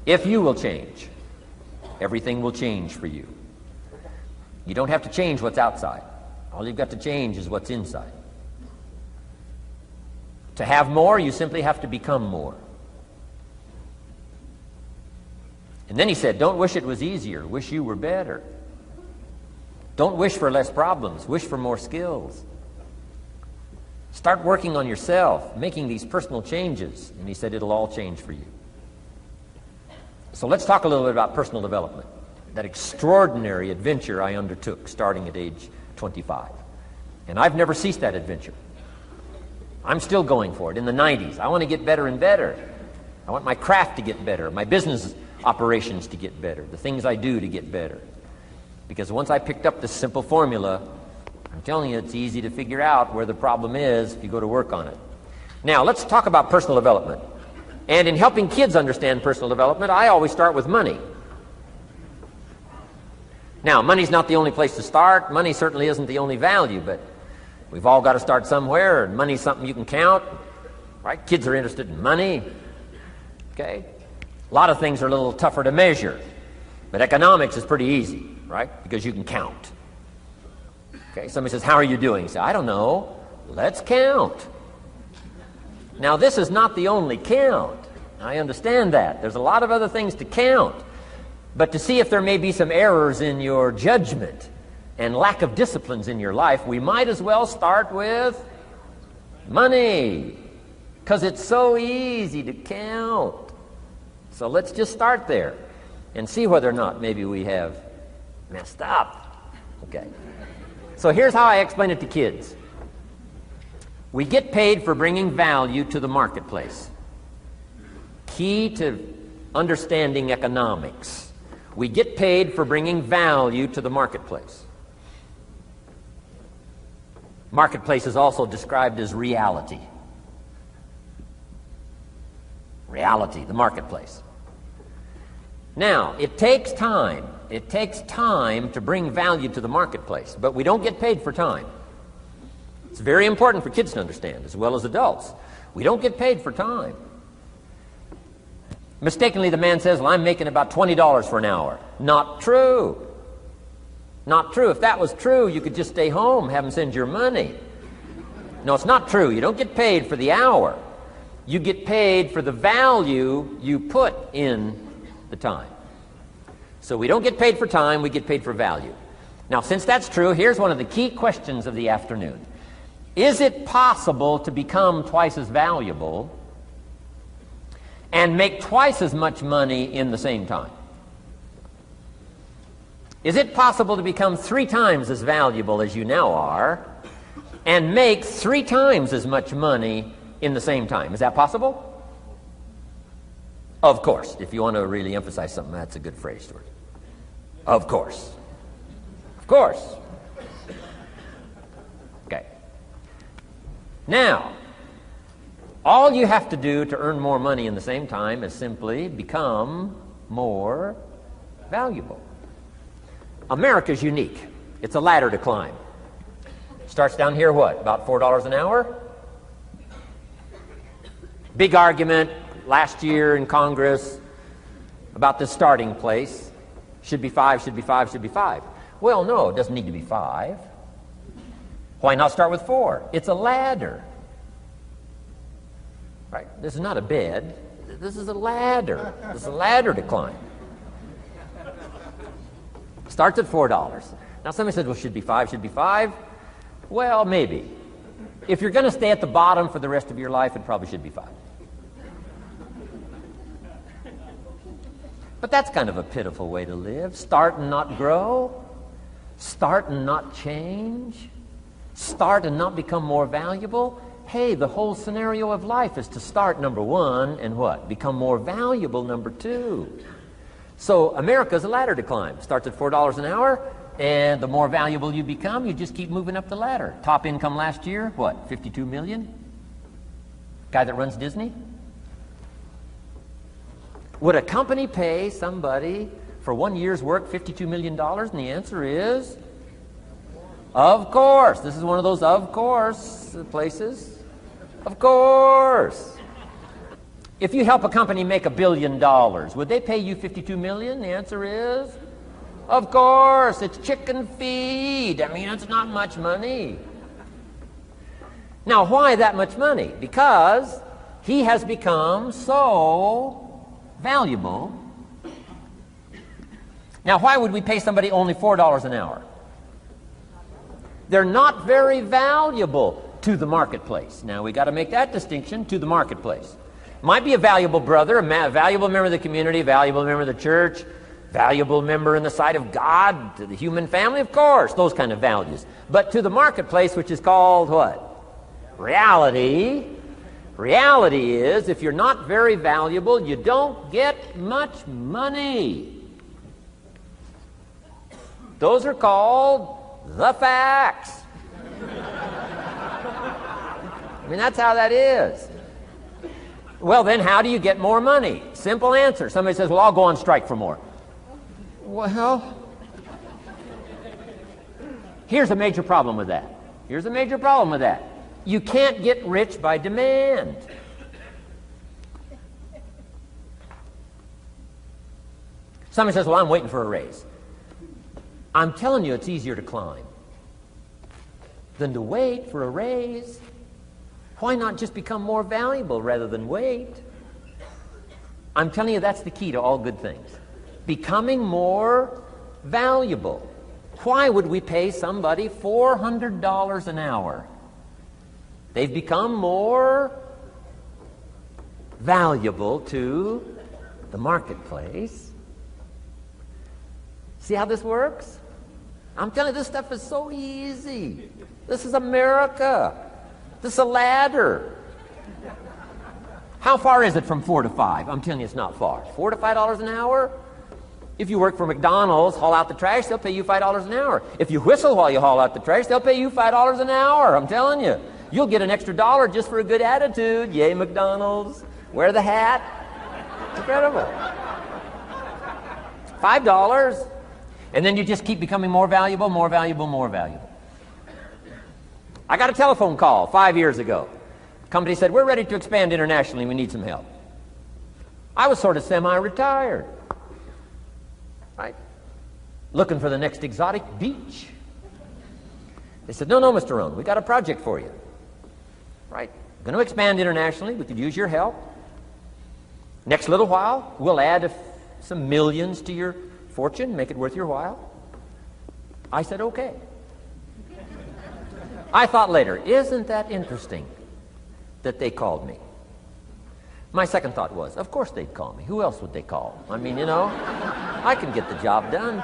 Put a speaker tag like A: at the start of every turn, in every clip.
A: If you will change, everything will change for you. You don't have to change what's outside. All you've got to change is what's inside. To have more, you simply have to become more. And then he said, don't wish it was easier. Wish you were better. Don't wish for less problems. Wish for more skills. Start working on yourself, making these personal changes. And he said, it'll all change for you. So let's talk a little bit about personal development. That extraordinary adventure I undertook starting at age 25. And I've never ceased that adventure. I'm still going for it. In the 90s, I want to get better and better. I want my craft to get better, my business operations to get better, the things I do to get better. Because once I picked up this simple formula, I'm telling you, it's easy to figure out where the problem is if you go to work on it. Now, let's talk about personal development. And in helping kids understand personal development, I always start with money. Now, money's not the only place to start. Money certainly isn't the only value, but we've all got to start somewhere, and money's something you can count, right? Kids are interested in money, okay? A lot of things are a little tougher to measure, but economics is pretty easy, right? Because you can count. Okay, somebody says, how are you doing? You say, I don't know. Let's count. Now, this is not the only count. I understand that. There's a lot of other things to count. But to see if there may be some errors in your judgment and lack of disciplines in your life, we might as well start with money, because it's so easy to count. So let's just start there and see whether or not maybe we have messed up. Okay. So here's how I explain it to kids. We get paid for bringing value to the marketplace. Key to understanding economics. We get paid for bringing value to the marketplace. Marketplace is also described as reality. Reality, the marketplace. Now, it takes time. It takes time to bring value to the marketplace, but we don't get paid for time. It's very important for kids to understand, as well as adults. We don't get paid for time. Mistakenly, the man says, well, I'm making about $20 for an hour. Not true. Not true. If that was true, you could just stay home, have them send your money. No, it's not true. You don't get paid for the hour. You get paid for the value you put in the time. So we don't get paid for time, we get paid for value. Now, since that's true, here's one of the key questions of the afternoon. Is it possible to become twice as valuable and make twice as much money in the same time? Is it possible to become 3 times as valuable as you now are and make 3 times as much money in the same time? Is that possible? Of course. If you want to really emphasize something, that's a good phrase, Stuart. Of course. Of course. Okay. Now, all you have to do to earn more money in the same time is simply become more valuable. America's unique. It's a ladder to climb. Starts down here, what, about $4 an hour? Big argument last year in Congress about the starting place. Should be 5, should be 5, should be 5. Well, no, it doesn't need to be 5. Why not start with 4? It's a ladder. Right? This is not a bed. This is a ladder. This is a ladder to climb. Starts at $4. Now somebody said, well, should be 5, should be 5. Well, maybe. If you're going to stay at the bottom for the rest of your life, it probably should be 5. But that's kind of a pitiful way to live. Start and not grow. Start and not change. Start and not become more valuable. Hey, the whole scenario of life is to start, number 1, and what? Become more valuable, number 2. So America's a ladder to climb. Starts at $4 an hour, and the more valuable you become, you just keep moving up the ladder. Top income last year, what, 52 million? Guy that runs Disney? Would a company pay somebody for 1 year's work $52 million? And the answer is, of course. This is one of those of course places. Of course. If you help a company make $1 billion, would they pay you $52 million? The answer is, of course, it's chicken feed. I mean, it's not much money. Now, why that much money? Because he has become so valuable. Now, why would we pay somebody only $4 an hour? They're not very valuable to the marketplace. Now, we got to make that distinction, to the marketplace. Might be a valuable brother, a valuable member of the community, a valuable member of the church, valuable member in the sight of God, to the human family, of course, those kind of values. But to the marketplace, which is called what? Reality. Reality is, if you're not very valuable, you don't get much money. Those are called the facts. I mean, that's how that is. Well, then how do you get more money? Simple answer. Somebody says, well, I'll go on strike for more. Well, here's a major problem with that. Here's a major problem with that. You can't get rich by demand. Somebody says, well, I'm waiting for a raise. I'm telling you, it's easier to climb than to wait for a raise. Why not just become more valuable rather than wait? I'm telling you, that's the key to all good things. Becoming more valuable. Why would we pay somebody $400 an hour? They've become more valuable to the marketplace. See how this works? I'm telling you, this stuff is so easy. This is America. This is a ladder. How far is it from 4 to 5? I'm telling you, it's not far. $4 to $5 an hour? If you work for McDonald's, haul out the trash, they'll pay you $5 an hour. If you whistle while you haul out the trash, they'll pay you $5 an hour. I'm telling you. You'll get an extra $1 just for a good attitude. Yay, McDonald's. Wear the hat. It's incredible. $5. And then you just keep becoming more valuable, more valuable, more valuable. I got a telephone call 5 years ago. The company said, we're ready to expand internationally. We need some help. I was sort of semi-retired. Right? Looking for the next exotic beach. They said, no, Mr. Rohn, we got a project for you. Right? Going to expand internationally. We could use your help. Next little while, we'll add some millions to your fortune, make it worth your while. I said, okay. I thought later, isn't that interesting that they called me? My second thought was, of course they'd call me. Who else would they call? I mean, you know, I can get the job done.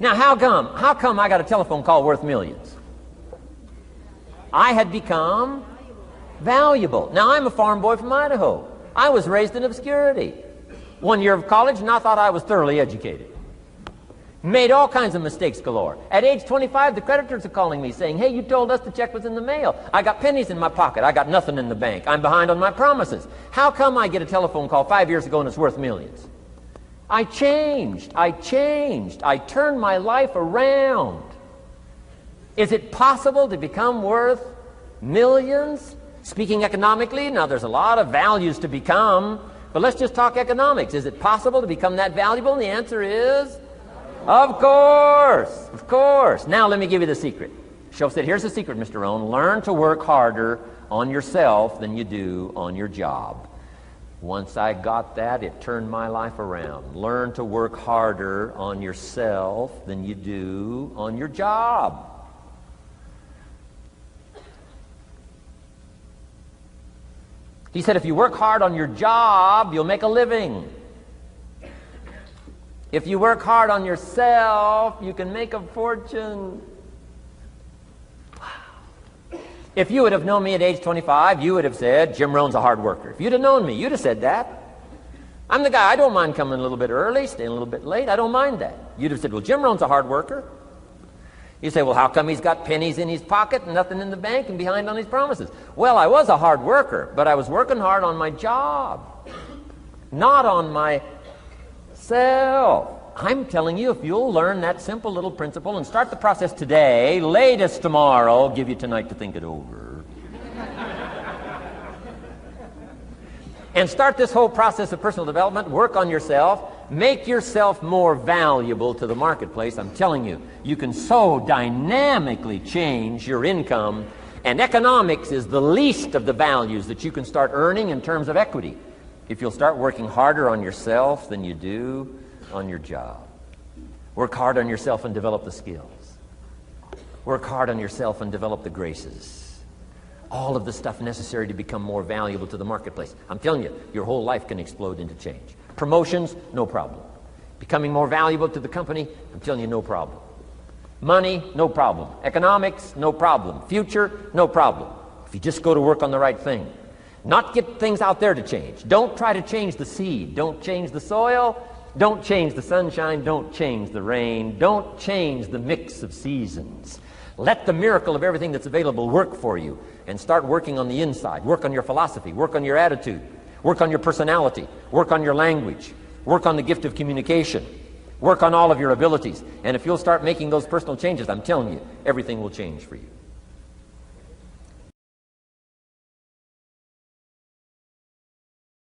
A: Now, how come I got a telephone call worth millions? I had become valuable. Now, I'm a farm boy from Idaho. I was raised in obscurity. 1 year of college, and I thought I was thoroughly educated. Made all kinds of mistakes galore. At age 25, the creditors are calling me saying, hey, you told us the check was in the mail. I got pennies in my pocket. I got nothing in the bank. I'm behind on my promises. How come I get a telephone call 5 years ago and it's worth millions? I changed. I turned my life around. Is it possible to become worth millions? Speaking economically, now there's a lot of values to become, but let's just talk economics. Is it possible to become that valuable? And the answer is, of course, of course. Now let me give you the secret. Shoaff said, here's the secret, Mr. Rohn. Learn to work harder on yourself than you do on your job. Once I got that, it turned my life around. Learn to work harder on yourself than you do on your job. He said, if you work hard on your job, you'll make a living. If you work hard on yourself, you can make a fortune. Wow. If you would have known me at age 25, you would have said, Jim Rohn's a hard worker. If you'd have known me, you'd have said that. I'm the guy, I don't mind coming a little bit early, staying a little bit late. I don't mind that. You'd have said, well, Jim Rohn's a hard worker. You say, well, how come he's got pennies in his pocket and nothing in the bank and behind on his promises? Well, I was a hard worker, but I was working hard on my job, not on myself. I'm telling you, if you'll learn that simple little principle and start the process today, latest tomorrow, I'll give you tonight to think it over. and start this whole process of personal development. Work on yourself. Make yourself more valuable to the marketplace. I'm telling you, you can so dynamically change your income, and economics is the least of the values that you can start earning in terms of equity if you'll start working harder on yourself than you do on your job. Work hard on yourself and develop the skills. Work hard on yourself and develop the graces. All of the stuff necessary to become more valuable to the marketplace. I'm telling you, your whole life can explode into change. Promotions, no problem. Becoming more valuable to the company, I'm telling you, no problem. Money, no problem. Economics, no problem. Future, no problem. If you just go to work on the right thing. Not get things out there to change. Don't try to change the seed. Don't change the soil. Don't change the sunshine. Don't change the rain. Don't change the mix of seasons. Let the miracle of everything that's available work for you, and start working on the inside. Work on your philosophy. Work on your attitude. Work on your personality. Work on your language. Work on the gift of communication. Work on all of your abilities. And if you'll start making those personal changes, I'm telling you, everything will change for you.